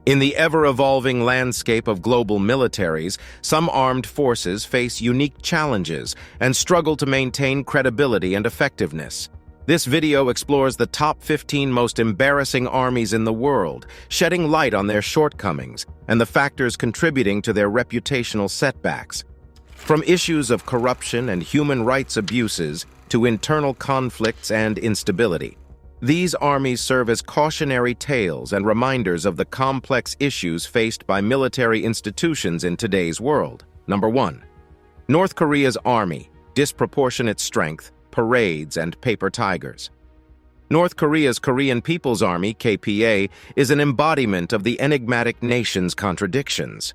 In the ever-evolving landscape of global militaries, some armed forces face unique challenges and struggle to maintain credibility and effectiveness. This video explores the top 15 most embarrassing armies in the world, shedding light on their shortcomings and the factors contributing to their reputational setbacks. From issues of corruption and human rights abuses to internal conflicts and instability, these armies serve as cautionary tales and reminders of the complex issues faced by military institutions in today's world. Number 1. North Korea's army, disproportionate strength, parades, and paper tigers. North Korea's Korean People's Army, KPA, is an embodiment of the enigmatic nation's contradictions.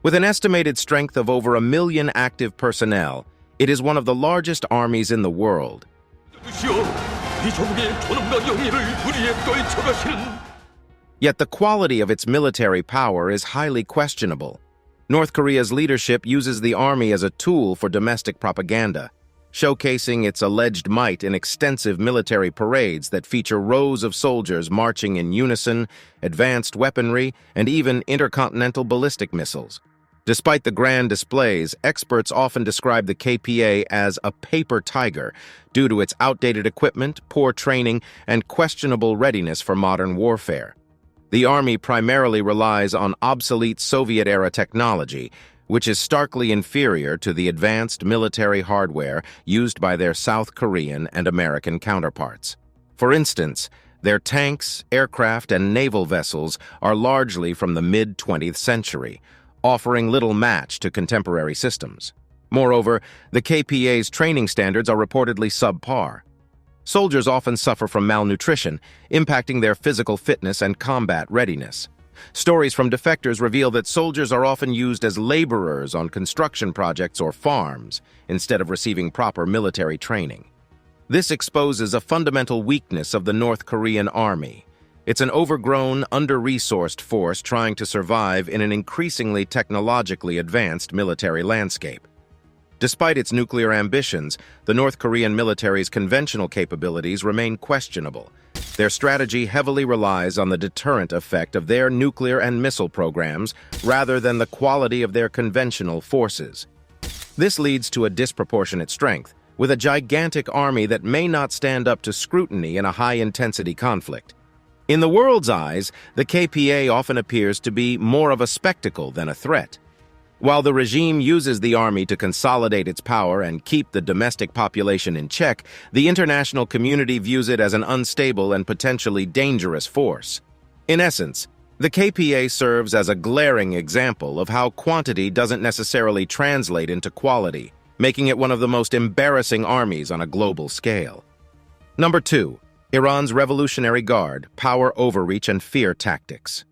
With an estimated strength of over 1 million active personnel, it is one of the largest armies in the world. Yet the quality of its military power is highly questionable. North Korea's leadership uses the army as a tool for domestic propaganda, showcasing its alleged might in extensive military parades that feature rows of soldiers marching in unison, advanced weaponry, and even intercontinental ballistic missiles. Despite the grand displays, experts often describe the KPA as a paper tiger due to its outdated equipment, poor training, and questionable readiness for modern warfare. The army primarily relies on obsolete Soviet-era technology, which is starkly inferior to the advanced military hardware used by their South Korean and American counterparts. For instance, their tanks, aircraft, and naval vessels are largely from the mid-20th century, offering little match to contemporary systems. Moreover, the KPA's training standards are reportedly subpar. Soldiers often suffer from malnutrition, impacting their physical fitness and combat readiness. Stories from defectors reveal that soldiers are often used as laborers on construction projects or farms, instead of receiving proper military training. This exposes a fundamental weakness of the North Korean army. It's an overgrown, under-resourced force trying to survive in an increasingly technologically advanced military landscape. Despite its nuclear ambitions, the North Korean military's conventional capabilities remain questionable. Their strategy heavily relies on the deterrent effect of their nuclear and missile programs rather than the quality of their conventional forces. This leads to a disproportionate strength, with a gigantic army that may not stand up to scrutiny in a high-intensity conflict. In the world's eyes, the KPA often appears to be more of a spectacle than a threat. While the regime uses the army to consolidate its power and keep the domestic population in check, the international community views it as an unstable and potentially dangerous force. In essence, the KPA serves as a glaring example of how quantity doesn't necessarily translate into quality, making it one of the most embarrassing armies on a global scale. Number 2. Iran's Revolutionary Guard, Power Overreach and Fear Tactics.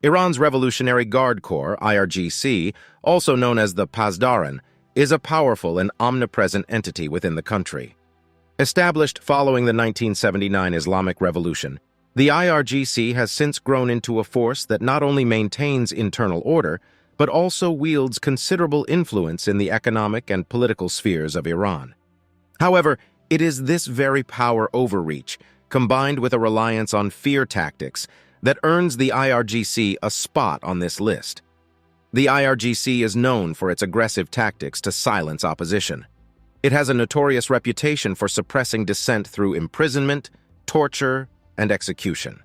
Iran's Revolutionary Guard Corps, IRGC, also known as the Pasdaran, is a powerful and omnipresent entity within the country. Established following the 1979 Islamic Revolution, the IRGC has since grown into a force that not only maintains internal order, but also wields considerable influence in the economic and political spheres of Iran. However, it is this very power overreach, combined with a reliance on fear tactics, that earns the IRGC a spot on this list. The IRGC is known for its aggressive tactics to silence opposition. It has a notorious reputation for suppressing dissent through imprisonment, torture, and execution.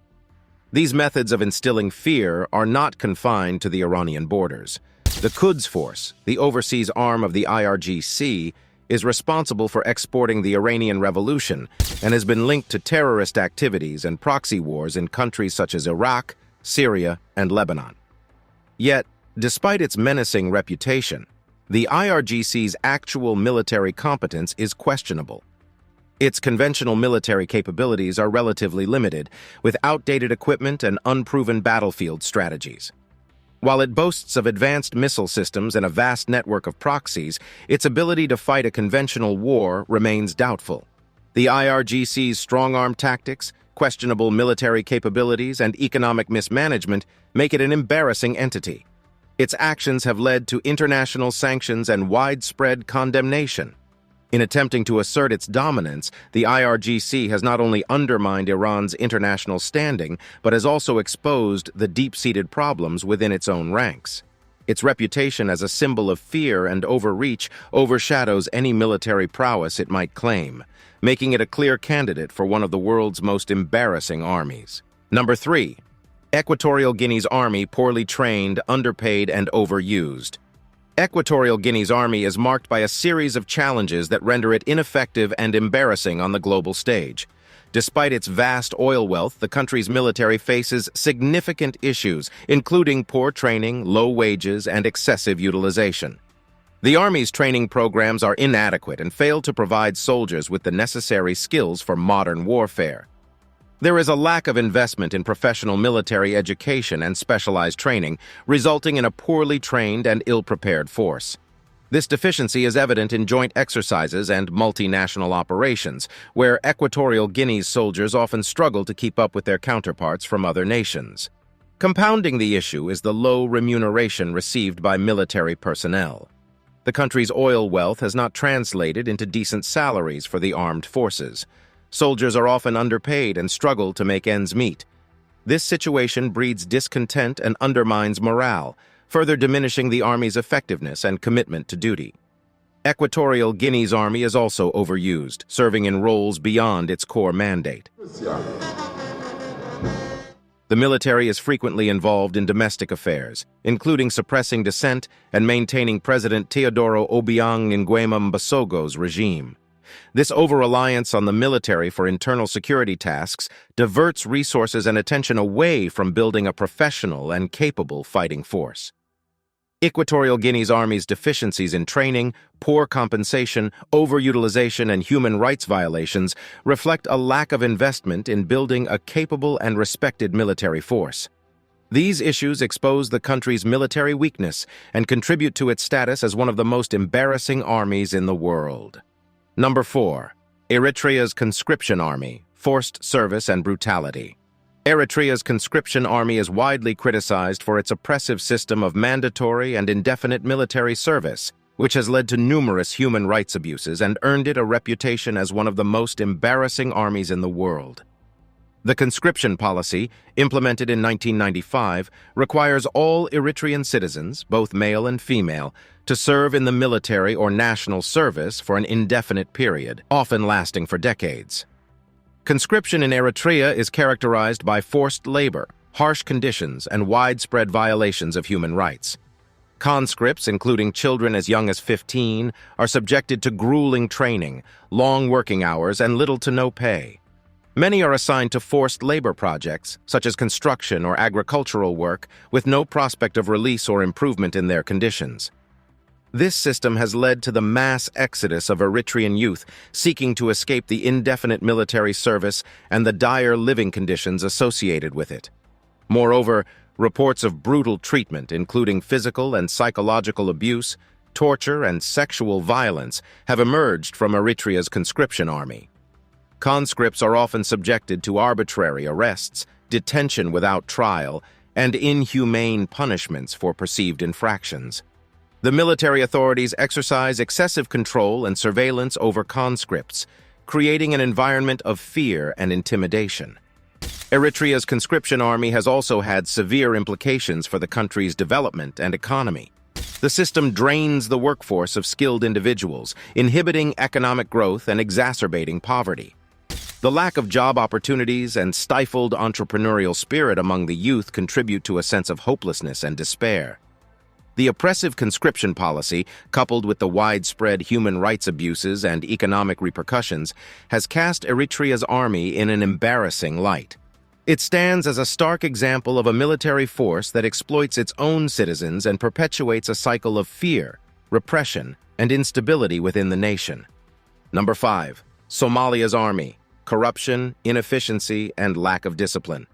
These methods of instilling fear are not confined to the Iranian borders. The Quds Force, the overseas arm of the IRGC, is responsible for exporting the Iranian Revolution and has been linked to terrorist activities and proxy wars in countries such as Iraq, Syria, and Lebanon. Yet, despite its menacing reputation, the IRGC's actual military competence is questionable. Its conventional military capabilities are relatively limited, with outdated equipment and unproven battlefield strategies. While it boasts of advanced missile systems and a vast network of proxies, its ability to fight a conventional war remains doubtful. The IRGC's strong-arm tactics, questionable military capabilities, and economic mismanagement make it an embarrassing entity. Its actions have led to international sanctions and widespread condemnation. In attempting to assert its dominance, the IRGC has not only undermined Iran's international standing, but has also exposed the deep-seated problems within its own ranks. Its reputation as a symbol of fear and overreach overshadows any military prowess it might claim, making it a clear candidate for one of the world's most embarrassing armies. Number 3. Equatorial Guinea's army poorly trained, underpaid, and overused. Equatorial Guinea's army is marked by a series of challenges that render it ineffective and embarrassing on the global stage. Despite its vast oil wealth, the country's military faces significant issues, including poor training, low wages, and excessive utilization. The Army's training programs are inadequate and fail to provide soldiers with the necessary skills for modern warfare. There is a lack of investment in professional military education and specialized training, resulting in a poorly trained and ill-prepared force. This deficiency is evident in joint exercises and multinational operations, where Equatorial Guinea's soldiers often struggle to keep up with their counterparts from other nations. Compounding the issue is the low remuneration received by military personnel. The country's oil wealth has not translated into decent salaries for the armed forces. Soldiers are often underpaid and struggle to make ends meet. This situation breeds discontent and undermines morale, further diminishing the Army's effectiveness and commitment to duty. Equatorial Guinea's army is also overused, serving in roles beyond its core mandate. The military is frequently involved in domestic affairs, including suppressing dissent and maintaining President Teodoro Obiang Nguema Mbasogo's regime. This over-reliance on the military for internal security tasks diverts resources and attention away from building a professional and capable fighting force. Equatorial Guinea's army's deficiencies in training, poor compensation, overutilization, and human rights violations reflect a lack of investment in building a capable and respected military force. These issues expose the country's military weakness and contribute to its status as one of the most embarrassing armies in the world. Number 4. Eritrea's conscription army, forced service and brutality. Eritrea's conscription army is widely criticized for its oppressive system of mandatory and indefinite military service, which has led to numerous human rights abuses and earned it a reputation as one of the most embarrassing armies in the world. The conscription policy, implemented in 1995, requires all Eritrean citizens, both male and female, to serve in the military or national service for an indefinite period, often lasting for decades. Conscription in Eritrea is characterized by forced labor, harsh conditions, and widespread violations of human rights. Conscripts, including children as young as 15, are subjected to grueling training, long working hours, and little to no pay. Many are assigned to forced labor projects, such as construction or agricultural work, with no prospect of release or improvement in their conditions. This system has led to the mass exodus of Eritrean youth seeking to escape the indefinite military service and the dire living conditions associated with it. Moreover, reports of brutal treatment, including physical and psychological abuse, torture, and sexual violence, have emerged from Eritrea's conscription army. Conscripts are often subjected to arbitrary arrests, detention without trial, and inhumane punishments for perceived infractions. The military authorities exercise excessive control and surveillance over conscripts, creating an environment of fear and intimidation. Eritrea's conscription army has also had severe implications for the country's development and economy. The system drains the workforce of skilled individuals, inhibiting economic growth and exacerbating poverty. The lack of job opportunities and stifled entrepreneurial spirit among the youth contribute to a sense of hopelessness and despair. The oppressive conscription policy, coupled with the widespread human rights abuses and economic repercussions, has cast Eritrea's army in an embarrassing light. It stands as a stark example of a military force that exploits its own citizens and perpetuates a cycle of fear, repression, and instability within the nation. Number 5. Somalia's army, corruption, inefficiency, and lack of discipline.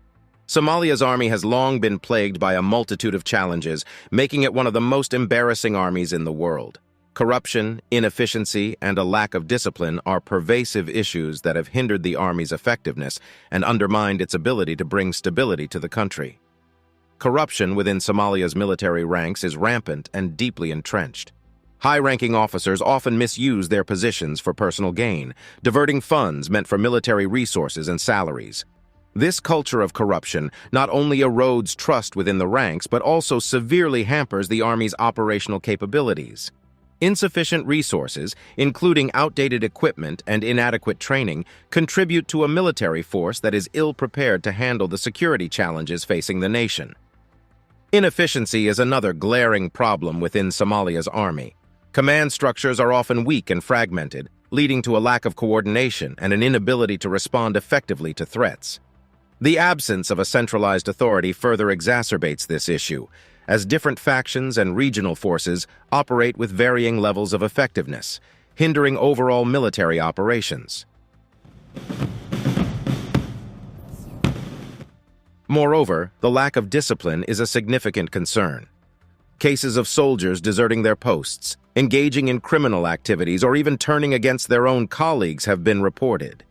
Somalia's army has long been plagued by a multitude of challenges, making it one of the most embarrassing armies in the world. Corruption, inefficiency, and a lack of discipline are pervasive issues that have hindered the army's effectiveness and undermined its ability to bring stability to the country. Corruption within Somalia's military ranks is rampant and deeply entrenched. High-ranking officers often misuse their positions for personal gain, diverting funds meant for military resources and salaries. This culture of corruption not only erodes trust within the ranks, but also severely hampers the Army's operational capabilities. Insufficient resources, including outdated equipment and inadequate training, contribute to a military force that is ill-prepared to handle the security challenges facing the nation. Inefficiency is another glaring problem within Somalia's army. Command structures are often weak and fragmented, leading to a lack of coordination and an inability to respond effectively to threats. The absence of a centralized authority further exacerbates this issue, as different factions and regional forces operate with varying levels of effectiveness, hindering overall military operations. Moreover, the lack of discipline is a significant concern. Cases of soldiers deserting their posts, engaging in criminal activities, or even turning against their own colleagues have been reported.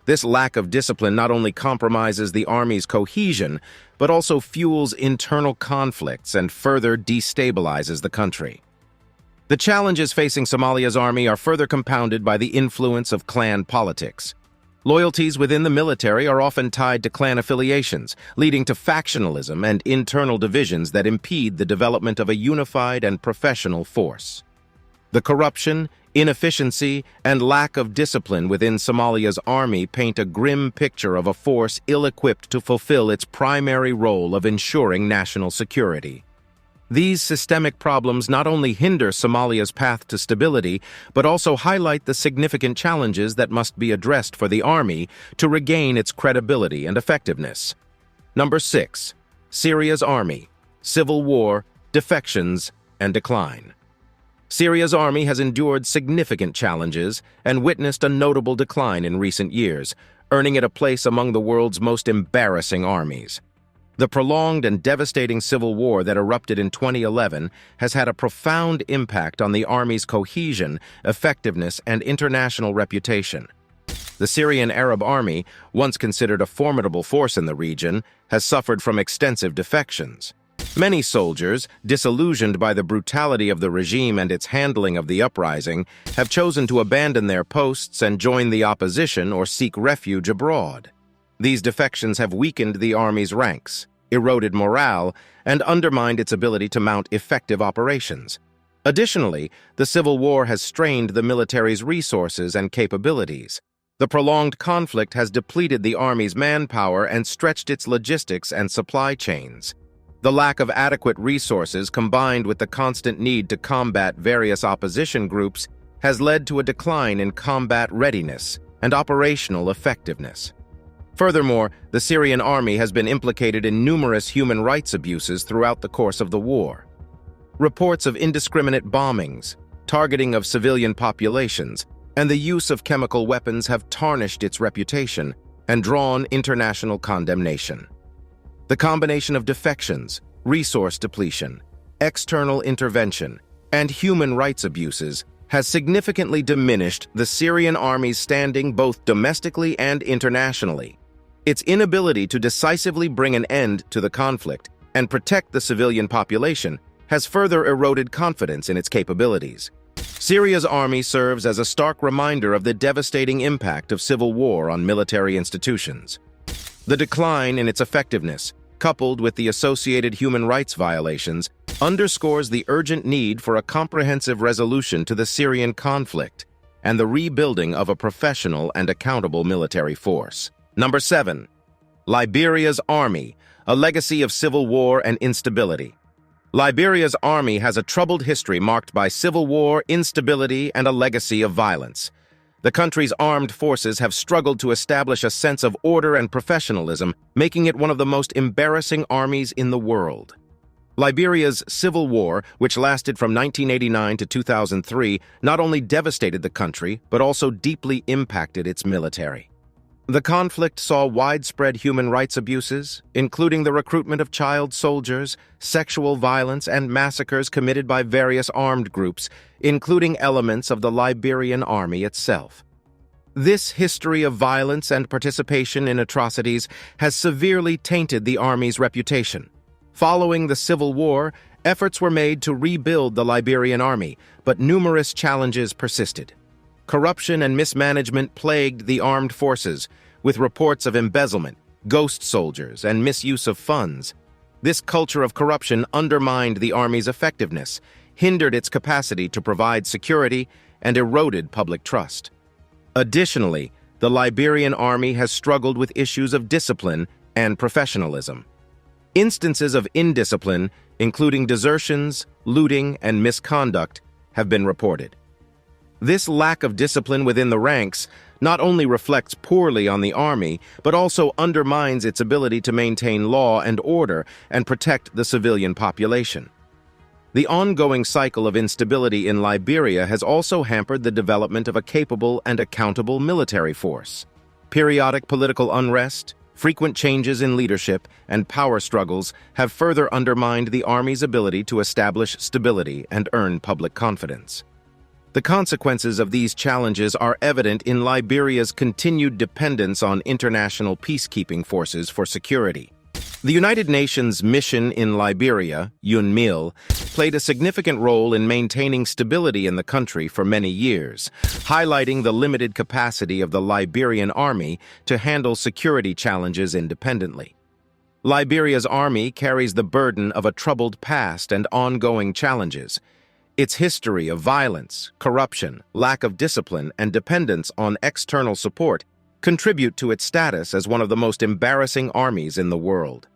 This lack of discipline not only compromises the Army's cohesion, but also fuels internal conflicts and further destabilizes the country. The challenges facing Somalia's army are further compounded by the influence of clan politics. Loyalties within the military are often tied to clan affiliations, leading to factionalism and internal divisions that impede the development of a unified and professional force. The corruption, inefficiency, and lack of discipline within Somalia's army paint a grim picture of a force ill-equipped to fulfill its primary role of ensuring national security. These systemic problems not only hinder Somalia's path to stability, but also highlight the significant challenges that must be addressed for the army to regain its credibility and effectiveness. Number 6. Syria's army, civil war, defections, and decline. Syria's army has endured significant challenges and witnessed a notable decline in recent years, earning it a place among the world's most embarrassing armies. The prolonged and devastating civil war that erupted in 2011 has had a profound impact on the army's cohesion, effectiveness, and international reputation. The Syrian Arab army, once considered a formidable force in the region, has suffered from extensive defections. Many soldiers, disillusioned by the brutality of the regime and its handling of the uprising, have chosen to abandon their posts and join the opposition or seek refuge abroad. These defections have weakened the army's ranks, eroded morale, and undermined its ability to mount effective operations. Additionally, the civil war has strained the military's resources and capabilities. The prolonged conflict has depleted the army's manpower and stretched its logistics and supply chains. The lack of adequate resources, combined with the constant need to combat various opposition groups, has led to a decline in combat readiness and operational effectiveness. Furthermore, the Syrian army has been implicated in numerous human rights abuses throughout the course of the war. Reports of indiscriminate bombings, targeting of civilian populations, and the use of chemical weapons have tarnished its reputation and drawn international condemnation. The combination of defections, resource depletion, external intervention, and human rights abuses has significantly diminished the Syrian army's standing both domestically and internationally. Its inability to decisively bring an end to the conflict and protect the civilian population has further eroded confidence in its capabilities. Syria's army serves as a stark reminder of the devastating impact of civil war on military institutions. The decline in its effectiveness, coupled with the associated human rights violations, underscores the urgent need for a comprehensive resolution to the Syrian conflict and the rebuilding of a professional and accountable military force. Number 7. Liberia's army, a legacy of civil war and instability. Liberia's army has a troubled history marked by civil war, instability, and a legacy of violence. The country's armed forces have struggled to establish a sense of order and professionalism, making it one of the most embarrassing armies in the world. Liberia's civil war, which lasted from 1989 to 2003, not only devastated the country, but also deeply impacted its military. The conflict saw widespread human rights abuses, including the recruitment of child soldiers, sexual violence, and massacres committed by various armed groups, including elements of the Liberian army itself. This history of violence and participation in atrocities has severely tainted the army's reputation. Following the civil war, Efforts were made to rebuild the Liberian army, but numerous challenges persisted. Corruption and mismanagement plagued the armed forces, with reports of embezzlement, ghost soldiers, and misuse of funds. This culture of corruption undermined the army's effectiveness, hindered its capacity to provide security, and eroded public trust. Additionally, the Liberian army has struggled with issues of discipline and professionalism. Instances of indiscipline, including desertions, looting, and misconduct, have been reported. This lack of discipline within the ranks not only reflects poorly on the army, but also undermines its ability to maintain law and order and protect the civilian population. The ongoing cycle of instability in Liberia has also hampered the development of a capable and accountable military force. Periodic political unrest, frequent changes in leadership, and power struggles have further undermined the army's ability to establish stability and earn public confidence. The consequences of these challenges are evident in Liberia's continued dependence on international peacekeeping forces for security. The United Nations mission in Liberia, UNMIL, played a significant role in maintaining stability in the country for many years, highlighting the limited capacity of the Liberian army to handle security challenges independently. Liberia's army carries the burden of a troubled past and ongoing challenges. Its history of violence, corruption, lack of discipline, and dependence on external support contribute to its status as one of the most embarrassing armies in the world.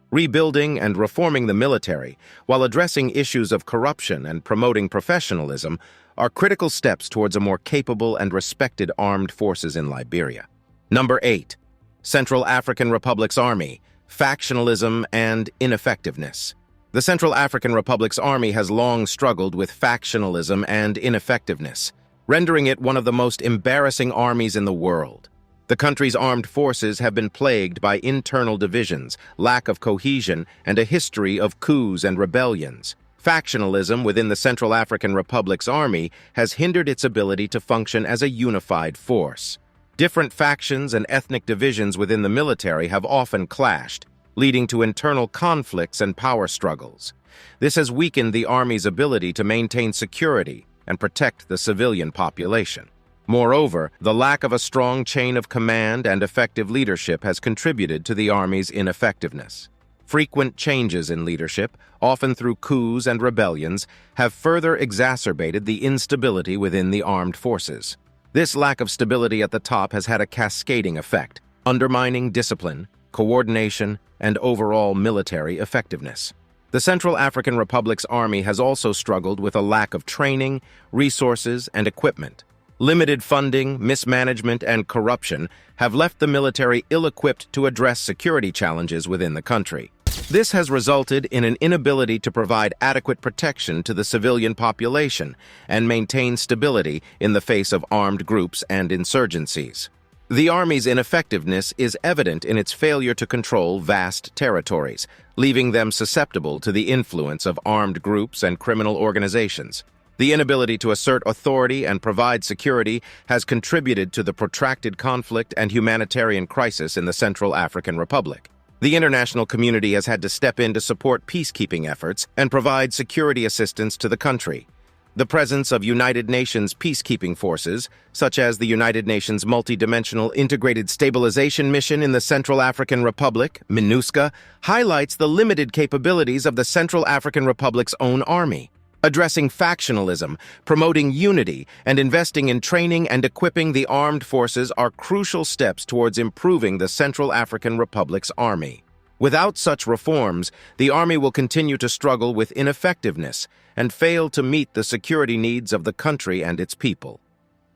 Rebuilding and reforming the military, while addressing issues of corruption and promoting professionalism, are critical steps towards a more capable and respected armed forces in Liberia. Number 8. Central African Republic's Army, Factionalism and Ineffectiveness. The Central African Republic's army has long struggled with factionalism and ineffectiveness, rendering it one of the most embarrassing armies in the world. The country's armed forces have been plagued by internal divisions, lack of cohesion, and a history of coups and rebellions. Factionalism within the Central African Republic's army has hindered its ability to function as a unified force. Different factions and ethnic divisions within the military have often clashed, leading to internal conflicts and power struggles. This has weakened the army's ability to maintain security and protect the civilian population. Moreover, the lack of a strong chain of command and effective leadership has contributed to the army's ineffectiveness. Frequent changes in leadership, often through coups and rebellions, have further exacerbated the instability within the armed forces. This lack of stability at the top has had a cascading effect, undermining discipline, coordination, and overall military effectiveness. The Central African Republic's army has also struggled with a lack of training, resources, and equipment. Limited funding, mismanagement, and corruption have left the military ill-equipped to address security challenges within the country. This has resulted in an inability to provide adequate protection to the civilian population and maintain stability in the face of armed groups and insurgencies. The army's ineffectiveness is evident in its failure to control vast territories, leaving them susceptible to the influence of armed groups and criminal organizations. The inability to assert authority and provide security has contributed to the protracted conflict and humanitarian crisis in the Central African Republic. The international community has had to step in to support peacekeeping efforts and provide security assistance to the country. The presence of United Nations peacekeeping forces, such as the United Nations Multidimensional Integrated Stabilization Mission in the Central African Republic, MINUSCA, highlights the limited capabilities of the Central African Republic's own army. Addressing factionalism, promoting unity, and investing in training and equipping the armed forces are crucial steps towards improving the Central African Republic's army. Without such reforms, the army will continue to struggle with ineffectiveness and fail to meet the security needs of the country and its people.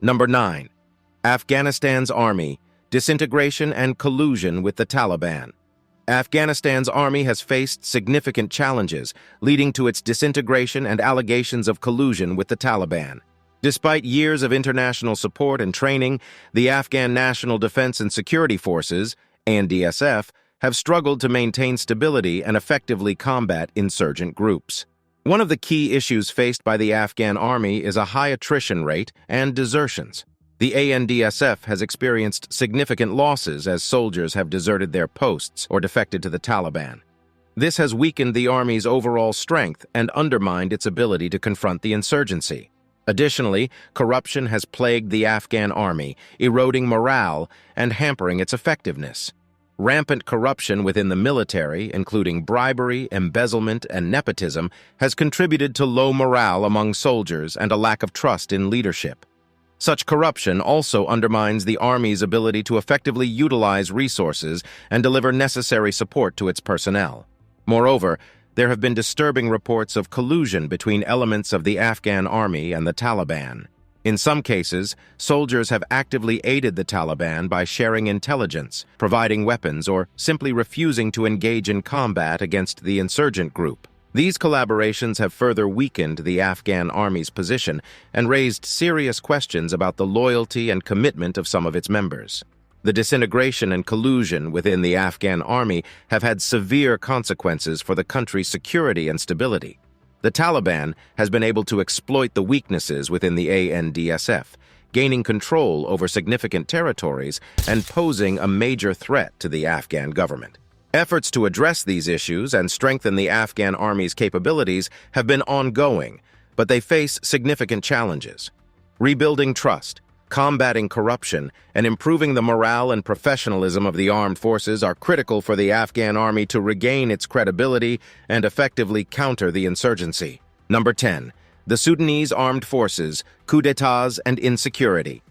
Number 9. Afghanistan's army, disintegration and collusion with the Taliban. Afghanistan's army has faced significant challenges, leading to its disintegration and allegations of collusion with the Taliban. Despite years of international support and training, the Afghan National Defense and Security Forces, ANDSF, have struggled to maintain stability and effectively combat insurgent groups. One of the key issues faced by the Afghan army is a high attrition rate and desertions. The ANDSF has experienced significant losses as soldiers have deserted their posts or defected to the Taliban. This has weakened the army's overall strength and undermined its ability to confront the insurgency. Additionally, corruption has plagued the Afghan army, eroding morale and hampering its effectiveness. Rampant corruption within the military, including bribery, embezzlement, and nepotism, has contributed to low morale among soldiers and a lack of trust in leadership. Such corruption also undermines the Army's ability to effectively utilize resources and deliver necessary support to its personnel. Moreover, there have been disturbing reports of collusion between elements of the Afghan army and the Taliban. In some cases, soldiers have actively aided the Taliban by sharing intelligence, providing weapons, or simply refusing to engage in combat against the insurgent group. These collaborations have further weakened the Afghan army's position and raised serious questions about the loyalty and commitment of some of its members. The disintegration and collusion within the Afghan army have had severe consequences for the country's security and stability. The Taliban has been able to exploit the weaknesses within the ANDSF, gaining control over significant territories and posing a major threat to the Afghan government. Efforts to address these issues and strengthen the Afghan army's capabilities have been ongoing, but they face significant challenges. Rebuilding trust, combating corruption, and improving the morale and professionalism of the armed forces are critical for the Afghan army to regain its credibility and effectively counter the insurgency. Number 10. The Sudanese Armed Forces, Coups d'etats and Insecurity.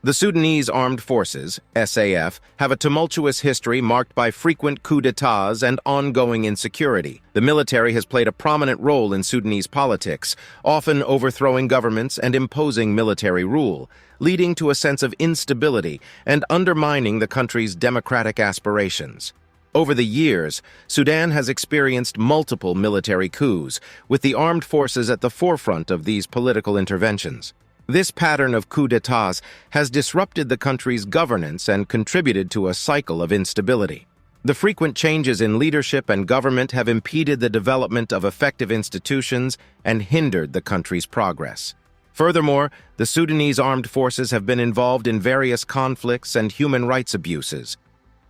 The Sudanese Armed Forces, SAF, have a tumultuous history marked by frequent coups d'etats and ongoing insecurity. The military has played a prominent role in Sudanese politics, often overthrowing governments and imposing military rule, leading to a sense of instability and undermining the country's democratic aspirations. Over the years, Sudan has experienced multiple military coups, with the armed forces at the forefront of these political interventions. This pattern of coups d'etats has disrupted the country's governance and contributed to a cycle of instability. The frequent changes in leadership and government have impeded the development of effective institutions and hindered the country's progress. Furthermore, the Sudanese armed forces have been involved in various conflicts and human rights abuses.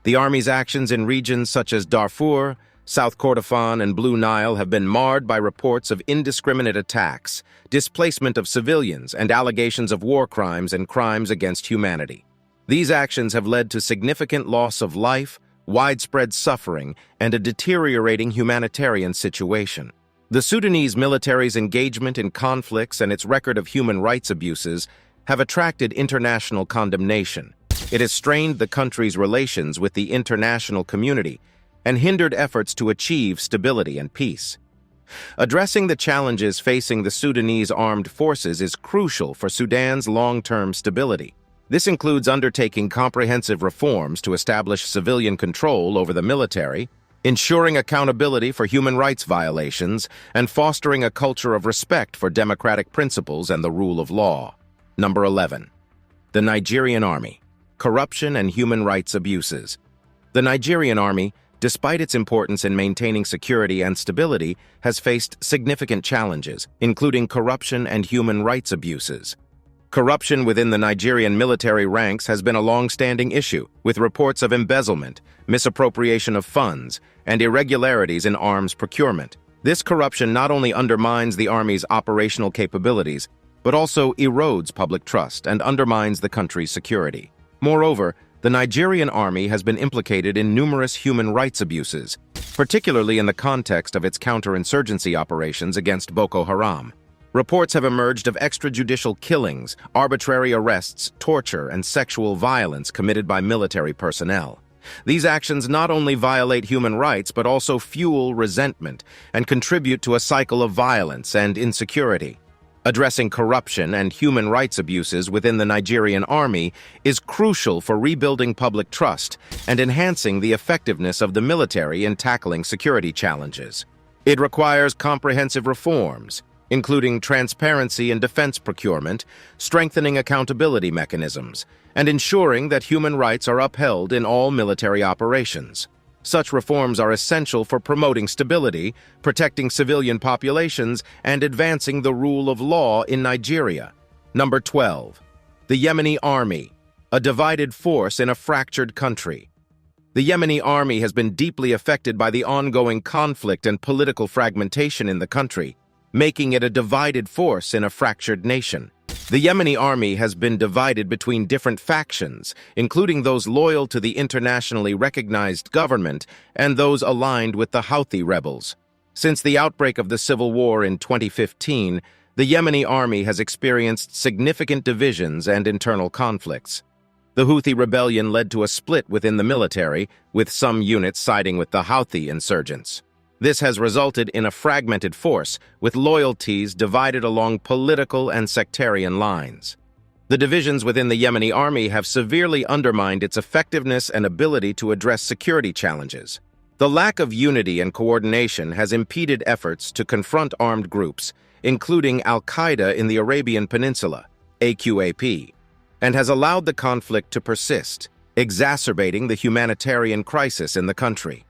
The army's actions in regions such as Darfur, South Kordofan, and Blue Nile have been marred by reports of indiscriminate attacks, displacement of civilians, and allegations of war crimes and crimes against humanity. These actions have led to significant loss of life, widespread suffering, and a deteriorating humanitarian situation. The Sudanese military's engagement in conflicts and its record of human rights abuses have attracted international condemnation. It has strained the country's relations with the international community and hindered efforts to achieve stability and peace. Addressing the challenges facing the Sudanese armed forces is crucial for Sudan's long-term stability. This includes undertaking comprehensive reforms to establish civilian control over the military, ensuring accountability for human rights violations, and fostering a culture of respect for democratic principles and the rule of law. Number 11. The Nigerian Army. Corruption and human rights abuses. The Nigerian Army, despite its importance in maintaining security and stability, has faced significant challenges, including corruption and human rights abuses. Corruption within the Nigerian military ranks has been a long-standing issue, with reports of embezzlement, misappropriation of funds, and irregularities in arms procurement. This corruption not only undermines the Army's operational capabilities, but also erodes public trust and undermines the country's security. Moreover, the Nigerian Army has been implicated in numerous human rights abuses, particularly in the context of its counterinsurgency operations against Boko Haram. Reports have emerged of extrajudicial killings, arbitrary arrests, torture, and sexual violence committed by military personnel. These actions not only violate human rights but also fuel resentment and contribute to a cycle of violence and insecurity. Addressing corruption and human rights abuses within the Nigerian Army is crucial for rebuilding public trust and enhancing the effectiveness of the military in tackling security challenges. It requires comprehensive reforms, including transparency in defense procurement, strengthening accountability mechanisms, and ensuring that human rights are upheld in all military operations. Such reforms are essential for promoting stability, protecting civilian populations, and advancing the rule of law in Nigeria. Number 12. The Yemeni Army, a divided force in a fractured country. The Yemeni army has been deeply affected by the ongoing conflict and political fragmentation in the country, making it a divided force in a fractured nation. The Yemeni army has been divided between different factions, including those loyal to the internationally recognized government and those aligned with the Houthi rebels. Since the outbreak of the civil war in 2015, the Yemeni army has experienced significant divisions and internal conflicts. The Houthi rebellion led to a split within the military, with some units siding with the Houthi insurgents. This has resulted in a fragmented force, with loyalties divided along political and sectarian lines. The divisions within the Yemeni army have severely undermined its effectiveness and ability to address security challenges. The lack of unity and coordination has impeded efforts to confront armed groups, including Al-Qaeda in the Arabian Peninsula, AQAP, and has allowed the conflict to persist, exacerbating the humanitarian crisis in the country.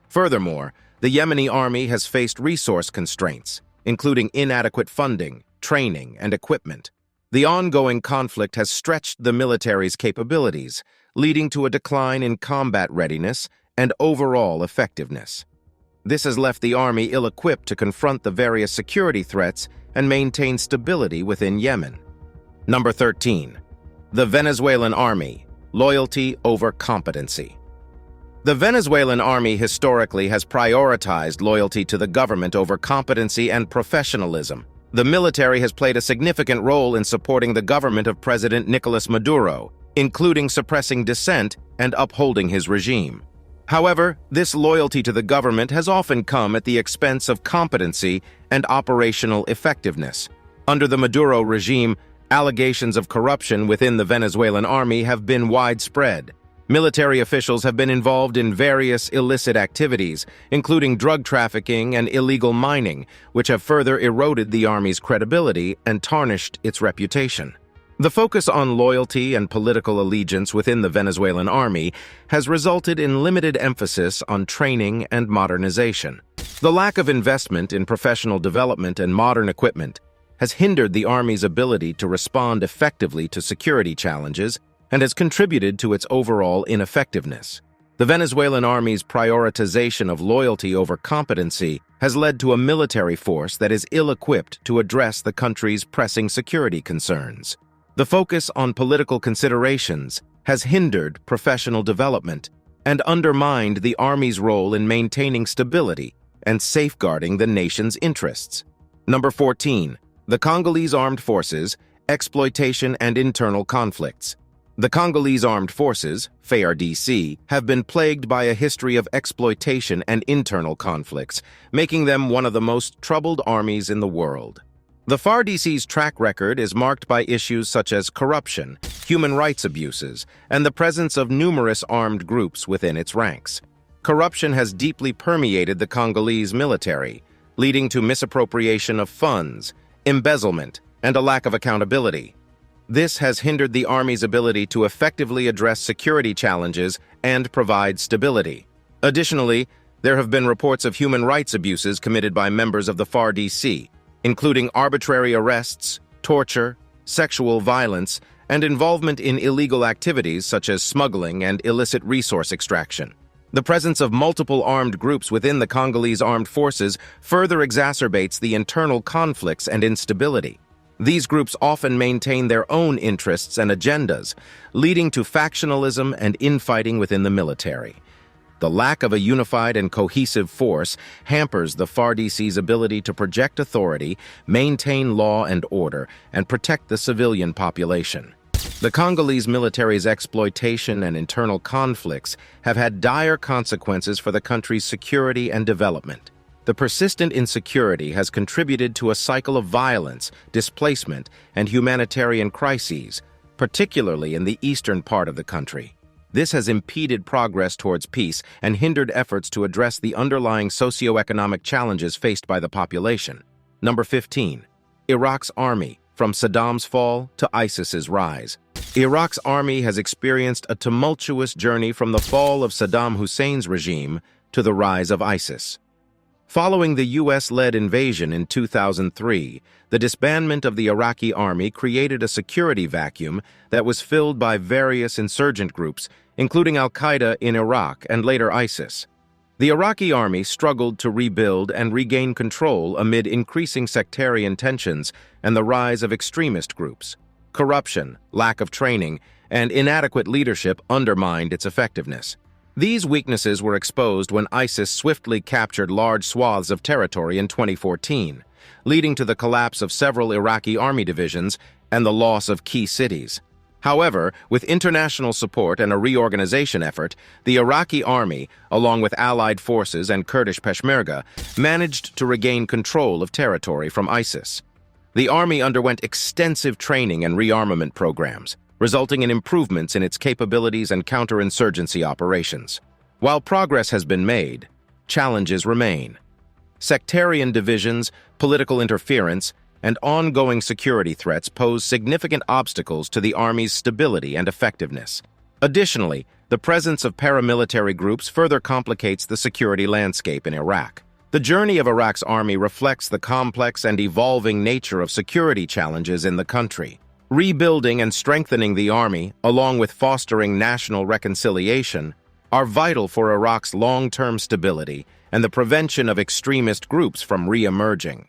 Furthermore, the Yemeni army has faced resource constraints, including inadequate funding, training, and equipment. The ongoing conflict has stretched the military's capabilities, leading to a decline in combat readiness and overall effectiveness. This has left the army ill-equipped to confront the various security threats and maintain stability within Yemen. Number 13. The Venezuelan Army, loyalty over competency. The Venezuelan army historically has prioritized loyalty to the government over competency and professionalism. The military has played a significant role in supporting the government of President Nicolas Maduro, including suppressing dissent and upholding his regime. However, this loyalty to the government has often come at the expense of competency and operational effectiveness. Under the Maduro regime, allegations of corruption within the Venezuelan army have been widespread. Military officials have been involved in various illicit activities, including drug trafficking and illegal mining, which have further eroded the army's credibility and tarnished its reputation. The focus on loyalty and political allegiance within the Venezuelan army has resulted in limited emphasis on training and modernization. The lack of investment in professional development and modern equipment has hindered the army's ability to respond effectively to security challenges and has contributed to its overall ineffectiveness. The Venezuelan army's prioritization of loyalty over competency has led to a military force that is ill-equipped to address the country's pressing security concerns. The focus on political considerations has hindered professional development and undermined the army's role in maintaining stability and safeguarding the nation's interests. Number 14. The Congolese Armed Forces, exploitation and internal conflicts. The Congolese Armed Forces, FARDC, have been plagued by a history of exploitation and internal conflicts, making them one of the most troubled armies in the world. The FARDC's track record is marked by issues such as corruption, human rights abuses, and the presence of numerous armed groups within its ranks. Corruption has deeply permeated the Congolese military, leading to misappropriation of funds, embezzlement, and a lack of accountability. This has hindered the army's ability to effectively address security challenges and provide stability. Additionally, there have been reports of human rights abuses committed by members of the FARDC, including arbitrary arrests, torture, sexual violence, and involvement in illegal activities such as smuggling and illicit resource extraction. The presence of multiple armed groups within the Congolese armed forces further exacerbates the internal conflicts and instability. These groups often maintain their own interests and agendas, leading to factionalism and infighting within the military. The lack of a unified and cohesive force hampers the FARDC's ability to project authority, maintain law and order, and protect the civilian population. The Congolese military's exploitation and internal conflicts have had dire consequences for the country's security and development. The persistent insecurity has contributed to a cycle of violence, displacement, and humanitarian crises, particularly in the eastern part of the country. This has impeded progress towards peace and hindered efforts to address the underlying socioeconomic challenges faced by the population. Number 15. Iraq's army, from Saddam's fall to ISIS's rise. Iraq's army has experienced a tumultuous journey from the fall of Saddam Hussein's regime to the rise of ISIS. Following the U.S.-led invasion in 2003, the disbandment of the Iraqi army created a security vacuum that was filled by various insurgent groups, including al-Qaeda in Iraq and later ISIS. The Iraqi army struggled to rebuild and regain control amid increasing sectarian tensions and the rise of extremist groups. Corruption, lack of training, and inadequate leadership undermined its effectiveness. These weaknesses were exposed when ISIS swiftly captured large swaths of territory in 2014, leading to the collapse of several Iraqi army divisions and the loss of key cities. However, with international support and a reorganization effort, the Iraqi army, along with allied forces and Kurdish Peshmerga, managed to regain control of territory from ISIS. The army underwent extensive training and rearmament programs, resulting in improvements in its capabilities and counterinsurgency operations. While progress has been made, challenges remain. Sectarian divisions, political interference, and ongoing security threats pose significant obstacles to the army's stability and effectiveness. Additionally, the presence of paramilitary groups further complicates the security landscape in Iraq. The journey of Iraq's army reflects the complex and evolving nature of security challenges in the country. Rebuilding and strengthening the army, along with fostering national reconciliation, are vital for Iraq's long-term stability and the prevention of extremist groups from re-emerging.